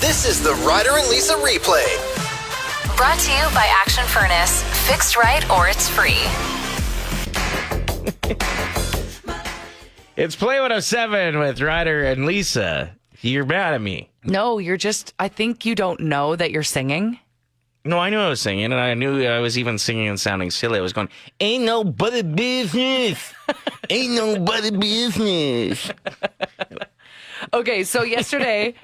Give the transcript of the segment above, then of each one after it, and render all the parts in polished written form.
This is the Ryder and Lisa replay. Brought to you by Action Furnace. Fixed right or it's free. It's Play 107 with Ryder and Lisa. You're mad at me. No, I think you don't know that you're singing. No, I knew I was singing, and I knew I was even singing and sounding silly. I was going, ain't nobody business. Ain't nobody business. Okay, so yesterday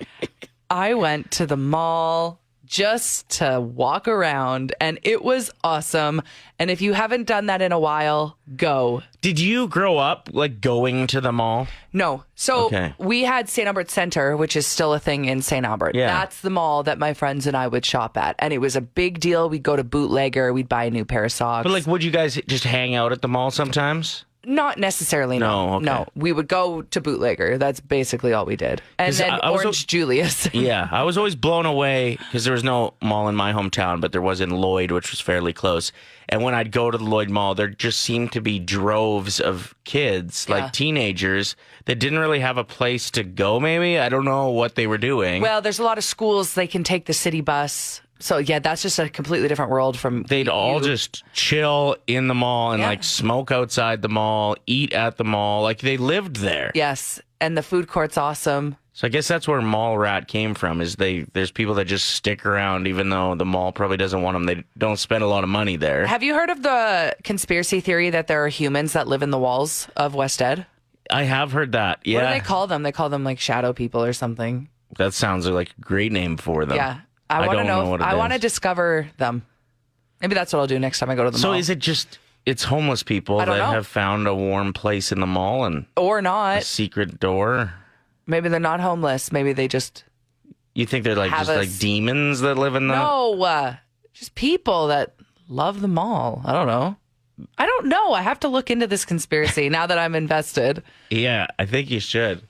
I went to the mall just to walk around, and it was awesome. And if you haven't done that in a while, go. Did you grow up, going to the mall? No. So we had St. Albert Center, which is still a thing in St. Albert. Yeah. That's the mall that my friends and I would shop at. And it was a big deal. We'd go to Bootlegger. We'd buy a new pair of socks. But, would you guys just hang out at the mall sometimes? Not necessarily, no. No, okay. No, we would go to Bootlegger. That's basically all we did. And then Orange Julius. Yeah, I was always blown away because there was no mall in my hometown, but there was in Lloyd, which was fairly close. And when I'd go to the Lloyd Mall, there just seemed to be droves of kids, teenagers, that didn't really have a place to go, maybe. I don't know what they were doing. Well, there's a lot of schools. They can take the city bus. So, yeah, that's just a completely different world from They'd all just chill in the mall and, smoke outside the mall, eat at the mall. They lived there. Yes, and the food court's awesome. So I guess that's where mall rat came from, is there's people that just stick around even though the mall probably doesn't want them. They don't spend a lot of money there. Have you heard of the conspiracy theory that there are humans that live in the walls of West Ed? I have heard that, yeah. What do they call them? They call them, shadow people or something. That sounds like a great name for them. Yeah. I want to know what it is. I want to discover them. Maybe that's what I'll do next time I go to the mall. So is it just, it's homeless people that have found a warm place in the mall and or not a secret door? Maybe they're not homeless. Maybe they just You think they're just demons that live in the... No, just people that love the mall. I don't know. I have to look into this conspiracy now that I'm invested. Yeah, I think you should.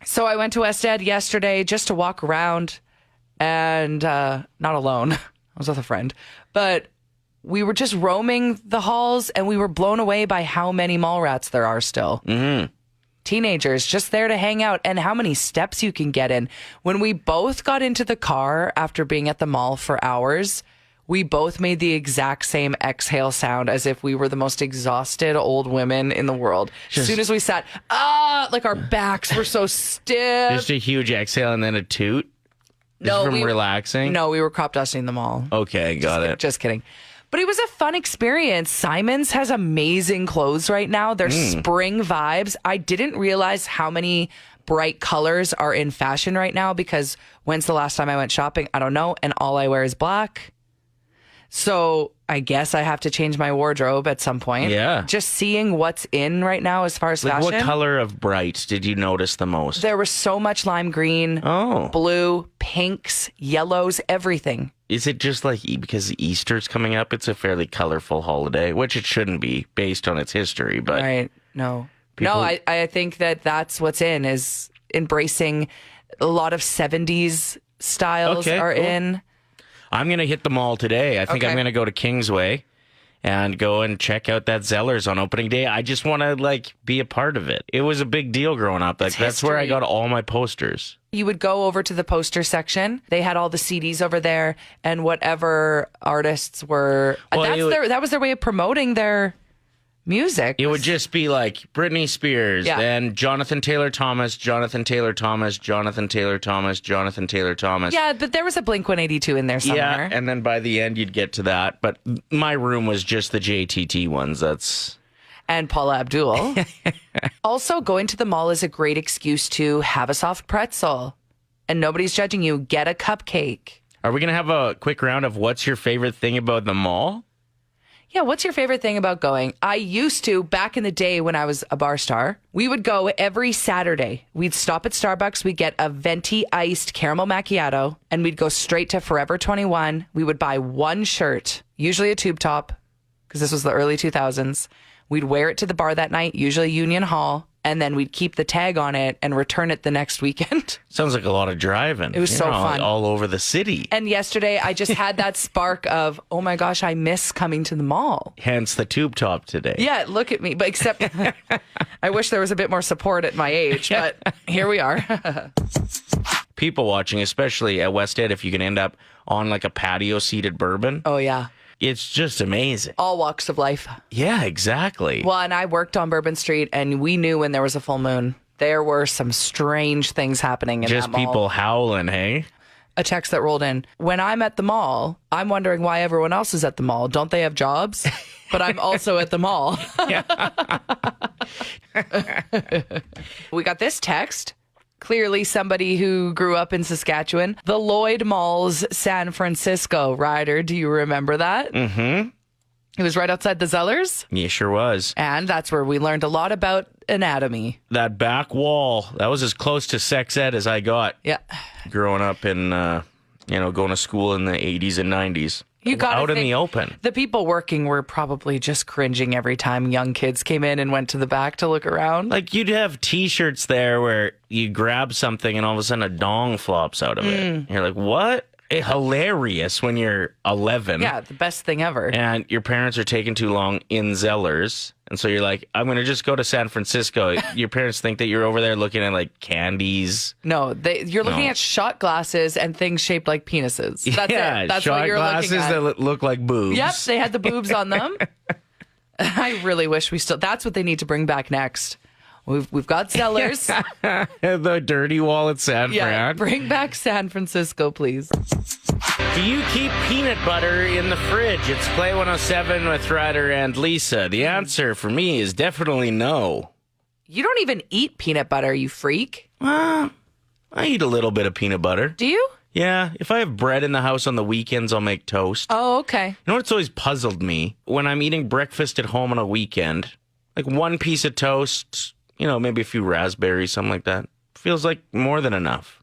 So I went to West Ed yesterday just to walk around. And not alone. I was with a friend. But we were just roaming the halls, and we were blown away by how many mall rats there are still. Mm-hmm. Teenagers just there to hang out, and how many steps you can get in. When we both got into the car after being at the mall for hours, we both made the exact same exhale sound as if we were the most exhausted old women in the world. As soon as we sat, our backs were so stiff. Just a huge exhale and then a toot? Relaxing? No, we were crop dusting the mall. Okay, got it. Just kidding. But it was a fun experience. Simon's has amazing clothes right now. They're spring vibes. I didn't realize how many bright colors are in fashion right now because when's the last time I went shopping? I don't know. And all I wear is black. So I guess I have to change my wardrobe at some point. Yeah. Just seeing what's in right now as far as fashion. What color of bright did you notice the most? There was so much lime green, blue, pinks, yellows, everything. Is it just because Easter's coming up, it's a fairly colorful holiday, which it shouldn't be based on its history, but... Right, no. I think that's what's in, is embracing a lot of 70s styles in. I'm going to hit the mall today. I think I'm going to go to Kingsway and go and check out that Zellers on opening day. I just want to be a part of it. It was a big deal growing up. That's where I got all my posters. You would go over to the poster section. They had all the CDs over there and whatever artists were. That was their way of promoting their music. It would just be Britney Spears, then Jonathan Taylor Thomas, Jonathan Taylor Thomas, Jonathan Taylor Thomas, Jonathan Taylor Thomas. Yeah, but there was a Blink-182 in there somewhere. Yeah, and then by the end you'd get to that. But my room was just the JTT ones. And Paula Abdul. Also, going to the mall is a great excuse to have a soft pretzel. And nobody's judging you. Get a cupcake. Are we going to have a quick round of what's your favorite thing about the mall? Yeah, what's your favorite thing about going? I used to, back in the day when I was a bar star, we would go every Saturday. We'd stop at Starbucks, we'd get a venti iced caramel macchiato, and we'd go straight to Forever 21. We would buy one shirt, usually a tube top, because this was the early 2000s. We'd wear it to the bar that night, usually Union Hall, and then we'd keep the tag on it and return it the next weekend. Sounds like a lot of driving. It was so fun. All over the city. And yesterday, I just had that spark of, oh my gosh, I miss coming to the mall. Hence the tube top today. Yeah, look at me. But except, I wish there was a bit more support at my age, but here we are. people watching, especially at West Ed, if you can end up on like a patio seated bourbon. Oh, yeah. It's just amazing. All walks of life. Yeah, exactly. Well, and I worked on Bourbon Street, and we knew when there was a full moon. There were some strange things happening in just that mall. people howling, hey? A text that rolled in. When I'm at the mall, I'm wondering why everyone else is at the mall. Don't they have jobs? But I'm also at the mall. We got this text. Clearly somebody who grew up in Saskatchewan. The Lloyd Mall's San Francisco. Ryder, do you remember that? Mm-hmm. It was right outside the Zellers. Yeah, sure was. And that's where we learned a lot about anatomy. That back wall, that was as close to sex ed as I got. Yeah. Growing up in, going to school in the 80s and 90s. You got out in the open. The people working were probably just cringing every time young kids came in and went to the back to look around. Like you'd have T-shirts there where you grab something and all of a sudden a dong flops out of it. You're like, what? Hilarious when you're 11. Yeah, the best thing ever. And your parents are taking too long in Zellers. And so you're like, I'm going to just go to San Francisco. Your parents think that you're over there looking at like candies. No, you're looking at shot glasses and things shaped like penises. That's yeah, it. That's shot what you're glasses looking at. that look like boobs. Yep, they had the boobs on them. I really wish we still... That's what they need to bring back next. We've got Zellers. The dirty wall at San Yeah, Fran. bring back San Francisco, please. Do you keep peanut butter in the fridge? It's Play 107 with Ryder and Lisa. The answer for me is definitely no. You don't even eat peanut butter, you freak. I eat a little bit of peanut butter. Do you? Yeah, if I have bread in the house on the weekends, I'll make toast. Oh, okay. You know what's always puzzled me? When I'm eating breakfast at home on a weekend, like one piece of toast, maybe a few raspberries, something like that, feels like more than enough.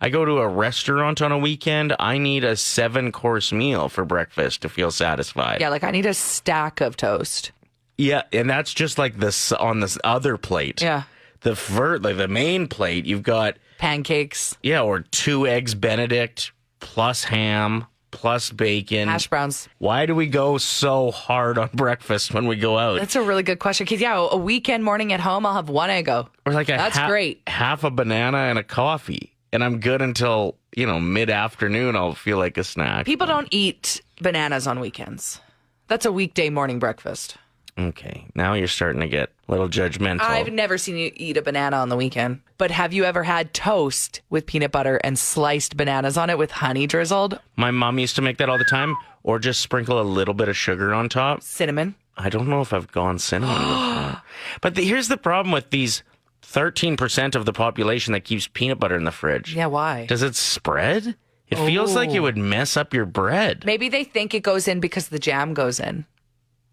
I go to a restaurant on a weekend, I need a 7-course meal for breakfast to feel satisfied. Yeah, like I need a stack of toast. Yeah, and that's just like this on this other plate. Yeah. The main plate, you've got Pancakes. Yeah, or 2 eggs Benedict plus ham plus bacon. Hash browns. Why do we go so hard on breakfast when we go out? That's a really good question. Because, a weekend morning at home, I'll have one Eggo. Or like That's great. half a banana and a coffee. And I'm good until, mid-afternoon. I'll feel like a snack. People don't eat bananas on weekends. That's a weekday morning breakfast. Okay, now you're starting to get a little judgmental. I've never seen you eat a banana on the weekend. But have you ever had toast with peanut butter and sliced bananas on it with honey drizzled? My mom used to make that all the time, or just sprinkle a little bit of sugar on top. Cinnamon. I don't know if I've gone cinnamon before. But here's the problem with these 13% of the population that keeps peanut butter in the fridge. Yeah, why? Does it spread? It feels like it would mess up your bread. Maybe they think it goes in because the jam goes in.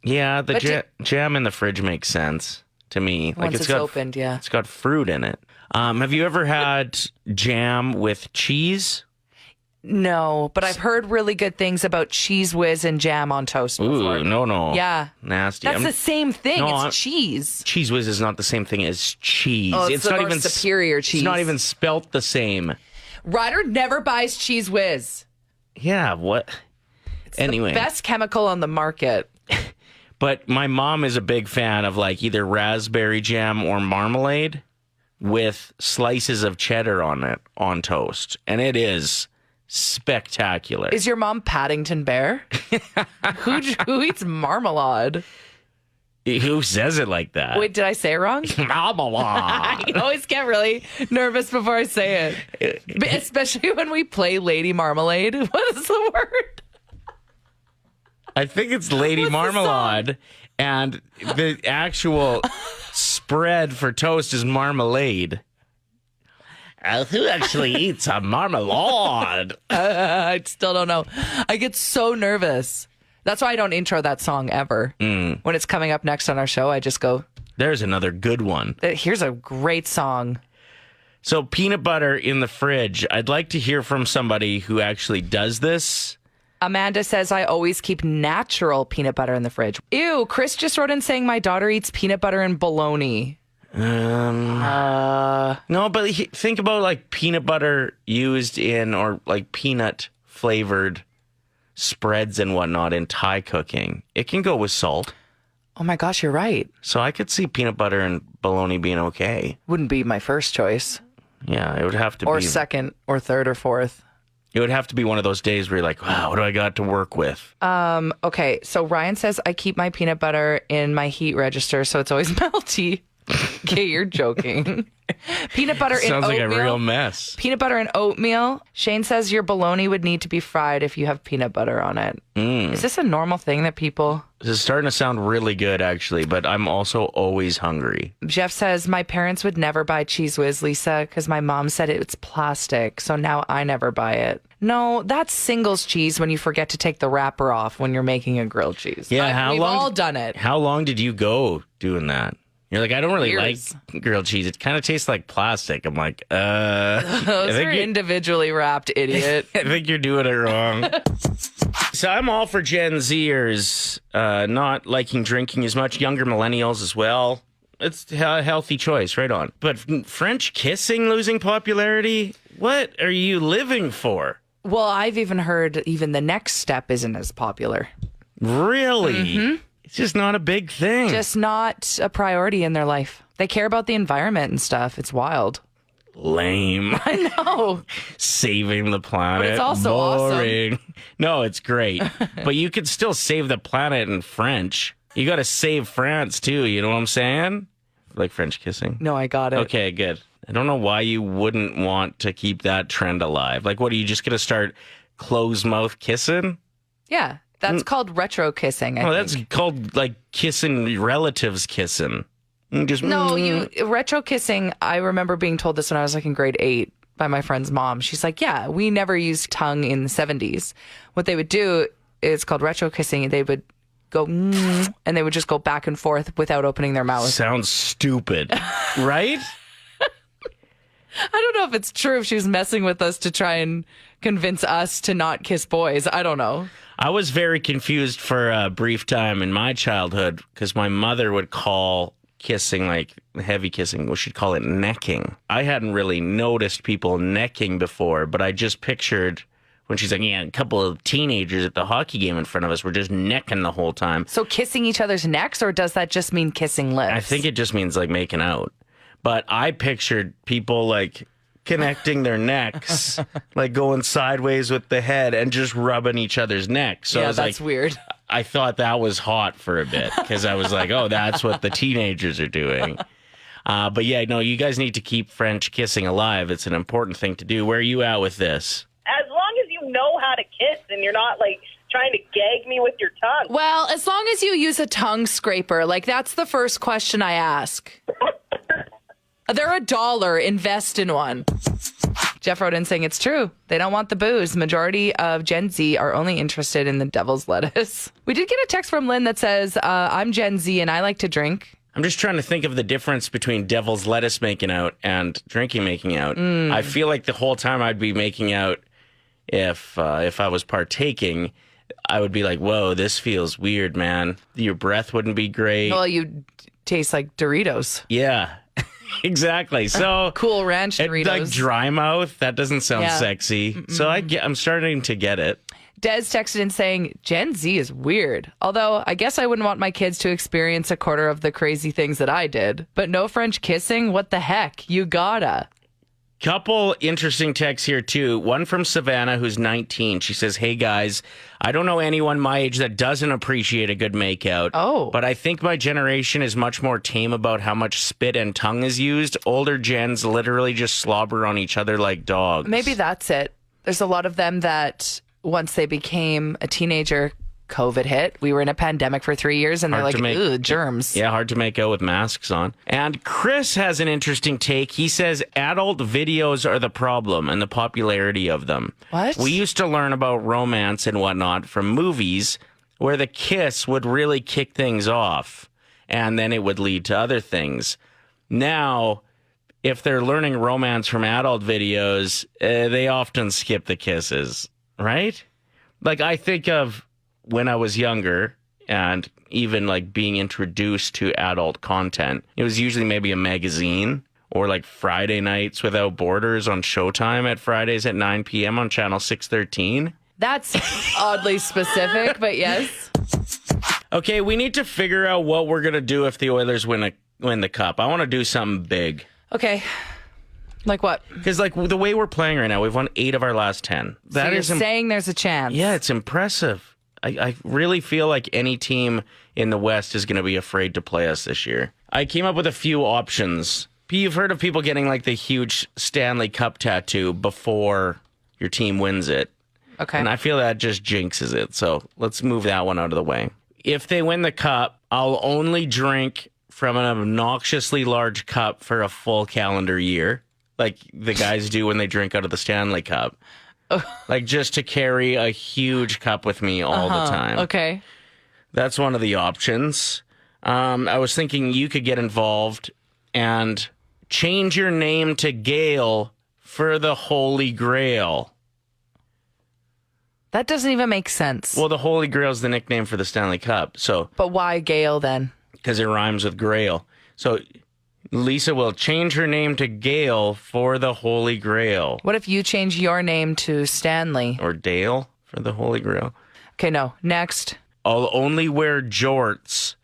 Yeah, the jam in the fridge makes sense to me. Once it's opened, yeah. It's got fruit in it. Have you ever had jam with cheese? No, but I've heard really good things about Cheese Whiz and jam on toast before. Ooh, no. Yeah. Nasty. That's the same thing. No, it's cheese. Cheese Whiz is not the same thing as cheese. Oh, it's the not more even superior cheese. It's not even spelt the same. Ryder never buys Cheese Whiz. Yeah, what? Anyway. The best chemical on the market. But my mom is a big fan of like either raspberry jam or marmalade with slices of cheddar on it on toast. And it is spectacular. Is your mom Paddington Bear? Who eats marmalade? Who says it like that? Wait, did I say it wrong? Marmalade. I always get really nervous before I say it. Especially when we play Lady Marmalade. What is the word? I think it's Lady Marmalade, and the actual spread for toast is marmalade. Who actually eats a marmalade? I still don't know. I get so nervous. That's why I don't intro that song ever. When it's coming up next on our show, I just go, There's another good one. here's a great song. So peanut butter in the fridge. I'd like to hear from somebody who actually does this. Amanda says, I always keep natural peanut butter in the fridge. Ew, Chris just wrote in saying my daughter eats peanut butter and bologna. No, but think about like peanut butter used in or like peanut flavored spreads and whatnot in Thai cooking. It can go with salt. Oh my gosh, you're right. So I could see peanut butter and bologna being okay. Wouldn't be my first choice. Yeah, it would have to or be. second or third or fourth. It would have to be one of those days where you're like, wow, what do I got to work with? Okay, so Ryan says I keep my peanut butter in my heat register, so it's always melty. Okay, you're joking. Peanut butter in oatmeal. Sounds like a real mess. Peanut butter and oatmeal. Shane says your bologna would need to be fried if you have peanut butter on it. Is this a normal thing that people... This is starting to sound really good, actually, but I'm also always hungry. Jeff says my parents would never buy Cheese Whiz, Lisa, because my mom said it's plastic, so now I never buy it. No, that's singles cheese when you forget to take the wrapper off when you're making a grilled cheese. Yeah, we've all done it. How long did you go doing that? You're like, I don't really Years. like grilled cheese. It kind of tastes like plastic. I'm like, Those are individually wrapped, idiot. I think you're doing it wrong. So I'm all for Gen Zers not liking drinking as much, younger millennials as well. It's a healthy choice, right on. But French kissing losing popularity? What are you living for? Well, I've even heard even the next step isn't as popular. Really? Mm-hmm. It's just not a big thing. Just not a priority in their life. They care about the environment and stuff. It's wild. Lame. I know. Saving the planet. But it's also boring. awesome. No, it's great. But you could still save the planet in French. You got to save France too. You know what I'm saying? Like French kissing. No, I got it. Okay, good. I don't know why you wouldn't want to keep that trend alive. Like, what, are you just going to start closed mouth kissing? Yeah. That's called retro kissing. I think. That's called like kissing relatives kissing. Just retro kissing. I remember being told this when I was like in grade 8 by my friend's mom. She's like, yeah, we never used tongue in the 70s. What they would do is called retro kissing. They would go and they would just go back and forth without opening their mouth. Sounds stupid, right? I don't know if it's true if she was messing with us to try and convince us to not kiss boys. I don't know. I was very confused for a brief time in my childhood because my mother would call kissing, like heavy kissing, well, she'd call it necking. I hadn't really noticed people necking before, but I just pictured when she's like, yeah, a couple of teenagers at the hockey game in front of us were just necking the whole time. So kissing each other's necks, or does that just mean kissing lips? I think it just means like making out. But I pictured people like connecting their necks, like going sideways with the head and just rubbing each other's necks. So yeah, I was that's like, weird. I thought that was hot for a bit because I was like, oh, that's what the teenagers are doing. But yeah, no, you guys need to keep French kissing alive. It's an important thing to do. Where are you at with this? As long as you know how to kiss and you're not like trying to gag me with your tongue. Well, as long as you use a tongue scraper, like that's the first question I ask. They're $1. Invest in one. Jeff wrote in saying it's true. They don't want the booze. Majority of Gen Z are only interested in the devil's lettuce. We did get a text from Lynn that says, I'm Gen Z and I like to drink. I'm just trying to think of the difference between devil's lettuce making out and drinking making out. I feel like the whole time I'd be making out, if I was partaking, I would be like, whoa, this feels weird, man. Your breath wouldn't be great. Well, you taste like Doritos. Yeah. Exactly. So Cool Ranch Doritos. Like dry mouth, that doesn't sound sexy. So I'm starting to get it. Des texted in saying, Gen Z is weird. Although I guess I wouldn't want my kids to experience a quarter of the crazy things that I did. But no French kissing? What the heck? You gotta. Couple interesting texts here, too. One from Savannah, who's 19. She says, hey, guys, I don't know anyone my age that doesn't appreciate a good makeout. Oh. But I think my generation is much more tame about how much spit and tongue is used. Older gens literally just slobber on each other like dogs. Maybe that's it. There's a lot of them that once they became a teenager, COVID hit. We were in a pandemic for 3 years and they're like, ooh, germs. Yeah, hard to make out with masks on. And Chris has an interesting take. He says adult videos are the problem and the popularity of them. What? We used to learn about romance and whatnot from movies where the kiss would really kick things off and then it would lead to other things. Now, if they're learning romance from adult videos, they often skip the kisses, right? Like I think of when I was younger and even like being introduced to adult content, it was usually maybe a magazine or like Friday Nights Without Borders on Showtime at Fridays at 9 p.m. on channel 613. That's oddly specific, but yes. Okay, we need to figure out what we're going to do if the Oilers win the cup. I want to do something big. Okay. Like what? Because like the way we're playing right now, we've won 8 of our last 10. So you're saying there's a chance. Yeah, it's impressive. I really feel like any team in the West is going to be afraid to play us this year. I came up with a few options. You've heard of people getting like the huge Stanley Cup tattoo before your team wins it. Okay. And I feel that just jinxes it. So let's move that one out of the way. If they win the cup, I'll only drink from an obnoxiously large cup for a full calendar year, like the guys do when they drink out of the Stanley Cup. Like just to carry a huge cup with me all the time. Okay. That's one of the options. I was thinking you could get involved and change your name to Gail for the Holy Grail. That doesn't even make sense. Well, the Holy Grail is the nickname for the Stanley Cup. So, but why Gail then? Because it rhymes with Grail. So Lisa will change her name to Gail for the Holy Grail. What if you change your name to Stanley? Or Dale for the Holy Grail. Okay, no. Next. I'll only wear jorts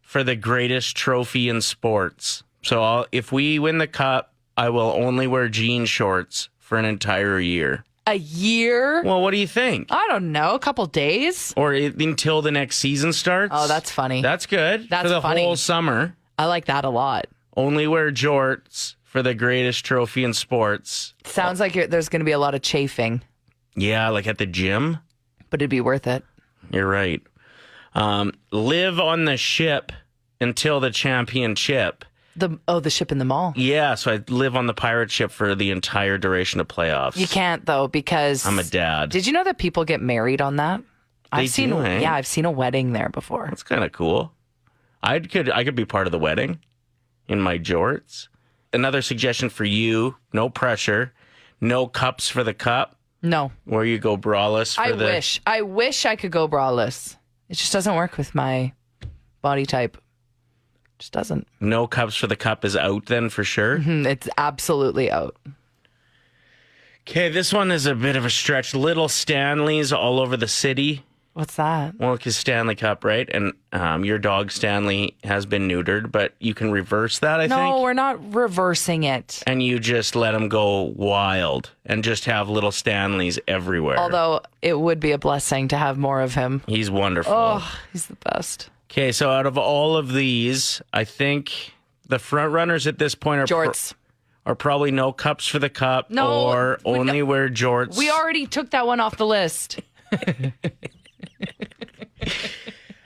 for the greatest trophy in sports. So if we win the cup, I will only wear jean shorts for an entire year. A year? Well, what do you think? I don't know. A couple days? Or until the next season starts? Oh, that's funny. That's good. That's for the funny. whole summer. I like that a lot. Only wear jorts for the greatest trophy in sports. Sounds like there's going to be a lot of chafing. Yeah, like at the gym. But it'd be worth it. You're right. Live on the ship until the championship. The ship in the mall. Yeah, so I live on the pirate ship for the entire duration of playoffs. You can't though because I'm a dad. Did you know that people get married on that? I've seen a wedding there before. That's kind of cool. I could be part of the wedding in my jorts. Another suggestion for you, no pressure, no cups for the cup. No. Where you go braless for I wish I could go braless. It just doesn't work with my body type. Just doesn't. No cups for the cup is out then for sure? It's absolutely out. Okay, this one is a bit of a stretch. Little Stanleys all over the city. What's that? Well, because Stanley Cup, right? And your dog Stanley has been neutered, but you can reverse that, I think. No, we're not reversing it. And you just let him go wild and just have little Stanleys everywhere. Although it would be a blessing to have more of him. He's wonderful. Oh, he's the best. Okay, so out of all of these, I think the front runners at this point are jorts. Are probably no cups for the cup no, or only wear jorts. We already took that one off the list.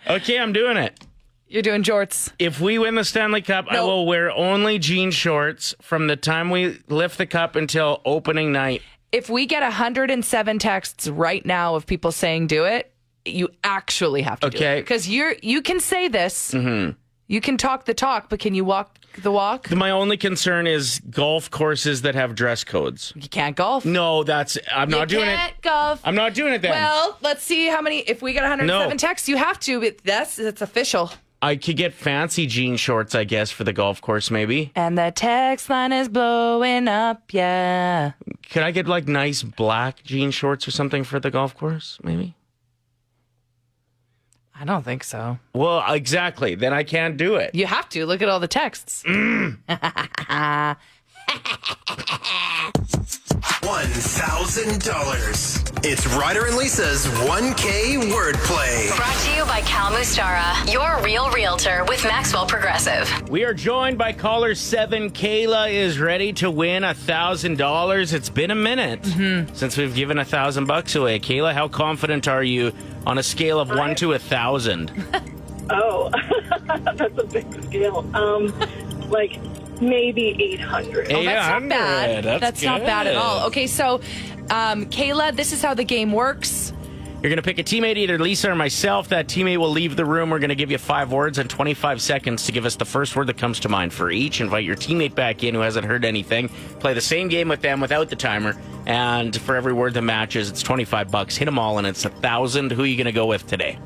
Okay, I'm doing it. You're doing jorts. If we win the Stanley Cup, I will wear only jean shorts from the time we lift the cup until opening night. If we get 107 texts right now of people saying do it, you actually have to do it. Because you can say this. Mm-hmm. You can talk the talk, but can you walk the walk? My only concern is golf courses that have dress codes. You can't golf. No, I'm not doing it. You can't golf. I'm not doing it then. Well, let's see how many. If we get 107 texts, you have to. It's official. I could get fancy jean shorts, I guess, for the golf course, maybe. And the text line is blowing up, yeah. Could I get like nice black jean shorts or something for the golf course, maybe? I don't think so. Well, exactly. Then I can't do it. You have to. Look at all the texts. $1,000. It's Ryder and Lisa's 1K wordplay. Brought to you by Cal Mustara, your real realtor with Maxwell Progressive. We are joined by caller 7. Kayla is ready to win $1,000. It's been a minute since we've given $1,000 away. Kayla, how confident are you on a scale of 1 to 1,000? Oh, that's a big scale. Like maybe 800. Oh, that's not bad. That's not bad at all. Okay, so Kayla, this is how the game works. You're going to pick a teammate, either Lisa or myself. That teammate will leave the room. We're going to give you 5 words and 25 seconds to give us the first word that comes to mind for each. Invite your teammate back in who hasn't heard anything. Play the same game with them without the timer. And for every word that matches, it's $25. Hit them all, and it's 1,000. Who are you going to go with today?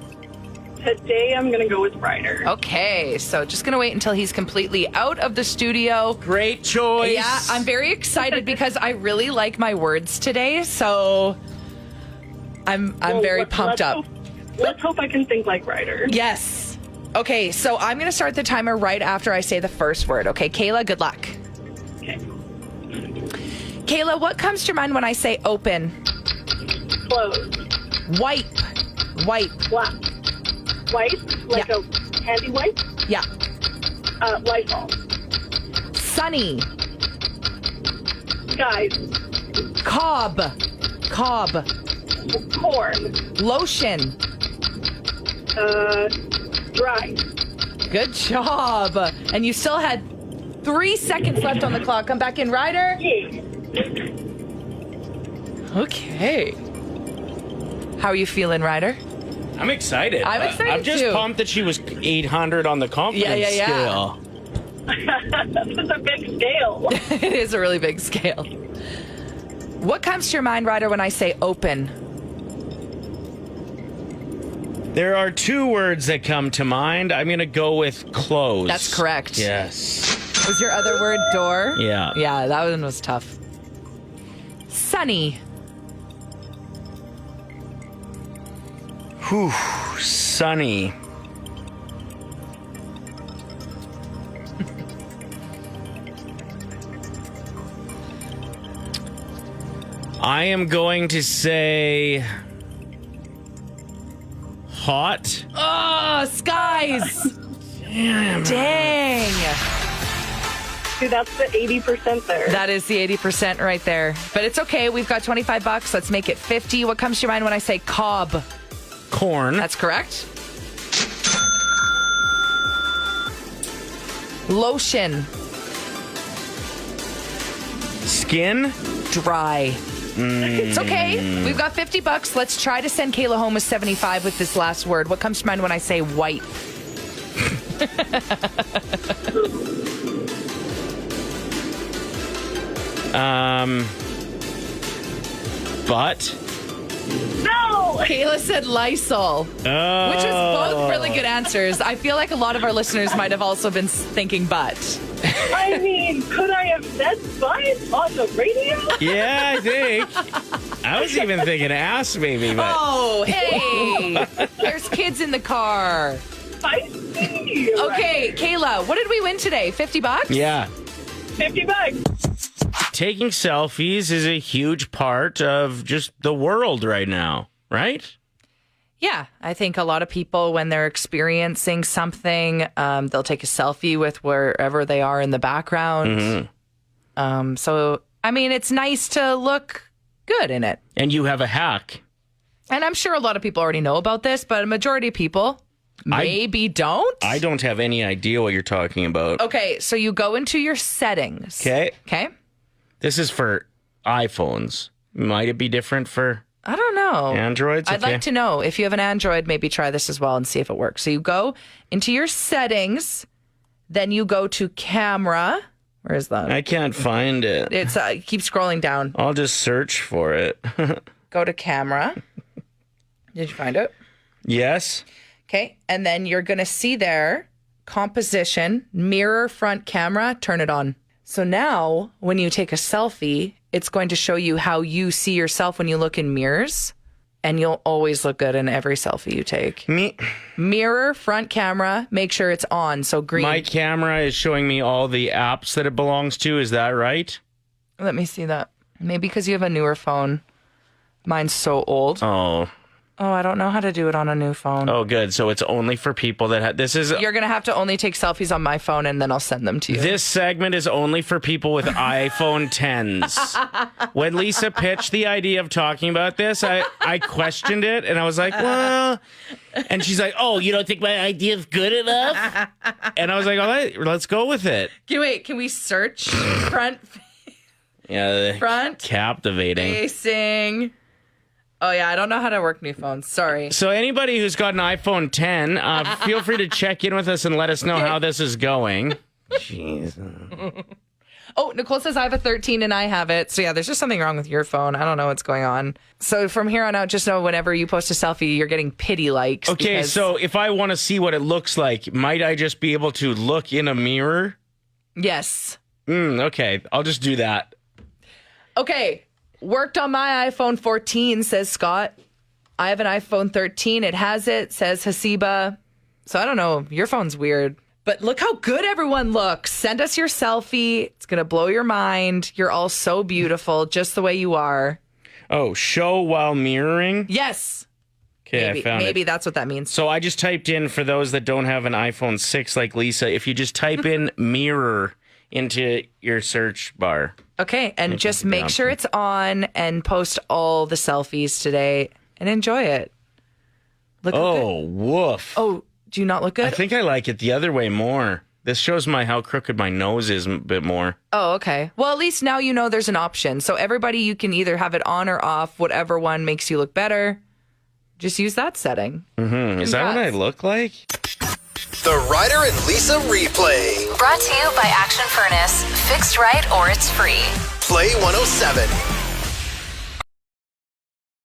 Today, I'm going to go with Ryder. Okay, so just going to wait until he's completely out of the studio. Great choice. Yeah, I'm very excited because I really like my words today, so I'm very pumped up. Let's hope I can think like Ryder. Yes. Okay, so I'm going to start the timer right after I say the first word. Okay, Kayla, good luck. Okay. Kayla, what comes to your mind when I say open? Close. Wipe. Black. Wipe? Like a handy wipe? Yeah. Lysol. Sunny. Skies. Cob. Corn. Lotion. Dry. Good job. And you still had 3 seconds left on the clock. Come back in, Ryder. Yeah. Okay. How are you feeling, Ryder? I'm excited. I'm excited, I'm just too. pumped that she was 800 on the confidence Yeah. scale. That's a big scale. It is a really big scale. What comes to your mind, Ryder, when I say open? There are 2 words that come to mind. I'm going to go with close. That's correct. Yes. Was your other word door? Yeah. Yeah, that one was tough. Sunny. Whew. Sunny. I am going to say hot. Oh, skies. Damn. Dang. Dude, that's the 80% there. That is the 80% right there. But it's okay. We've got $25. Let's make it 50. What comes to your mind when I say cob? Corn. That's correct. Lotion. Skin. Dry. It's okay. We've got $50. Let's try to send Kayla home with 75 with this last word. What comes to mind when I say white? Butt. No! Kayla said Lysol, which is both really good answers. I feel like a lot of our listeners might have also been thinking butt. I mean, could I have said butt on the radio? Yeah, I think. I was even thinking ass maybe, but Oh, hey. There's kids in the car. I see. Okay, Kayla, what did we win today? $50? yeah. $50. Taking selfies is a huge part of just the world right now, right? Yeah, I think a lot of people, when they're experiencing something, they'll take a selfie with wherever they are in the background. So, I mean, it's nice to look good in it. And you have a hack. And I'm sure a lot of people already know about this, but a majority of people maybe don't. I don't have any idea what you're talking about. Okay, so you go into your settings. Okay. Okay? This is for iPhones. Might it be different for I don't know. Androids? I'd like to know. If you have an Android, maybe try this as well and see if it works. So you go into your settings, then you go to camera. Where is that? I can't find it. It's keep scrolling down. I'll just search for it. Go to camera. Did you find it? Yes. Okay. And then you're going to see there composition, mirror front camera, turn it on. So now when you take a selfie, it's going to show you how you see yourself when you look in mirrors. And you'll always look good in every selfie you take. Mirror, front camera, make sure it's on. So green. My camera is showing me all the apps that it belongs to. Is that right? Let me see that. Maybe because you have a newer phone. Mine's so old. Oh, I don't know how to do it on a new phone. Oh, good. So it's only for people that have... This is... You're going to have to only take selfies on my phone, and then I'll send them to you. This segment is only for people with iPhone 10s. When Lisa pitched the idea of talking about this, I questioned it, and I was like, well... And she's like, oh, you don't think my idea is good enough? And I was like, all right, let's go with it. Wait, can we search front Captivating. facing... Oh, yeah, I don't know how to work new phones. Sorry. So anybody who's got an iPhone 10, feel free to check in with us and let us know how this is going. Jeez. Oh, Nicole says I have a 13 and I have it. So, yeah, there's just something wrong with your phone. I don't know what's going on. So from here on out, just know whenever you post a selfie, you're getting pity likes. Okay, so if I want to see what it looks like, might I just be able to look in a mirror? Yes. Okay, I'll just do that. Okay. Worked on my iPhone 14, says Scott. I have an iPhone 13. It has it, says Hasiba. So I don't know. Your phone's weird. But look how good everyone looks. Send us your selfie. It's going to blow your mind. You're all so beautiful, just the way you are. Oh, show while mirroring? Yes. Okay, I found it. Maybe that's what that means. So I just typed in, for those that don't have an iPhone 6 like Lisa, if you just type in mirror into your search bar. Okay, and just make sure it's on and post all the selfies today and enjoy it. Look Oh, woof. Oh, do you not look good? I think I like it the other way more. This shows how crooked my nose is a bit more. Oh, okay. Well, at least now you know there's an option. So everybody, you can either have it on or off, whatever one makes you look better. Just use that setting. Mm-hmm. Is that what I look like? The Ryder and Lisa replay. Brought to you by Action Furnace. Fixed right or it's free. Play 107.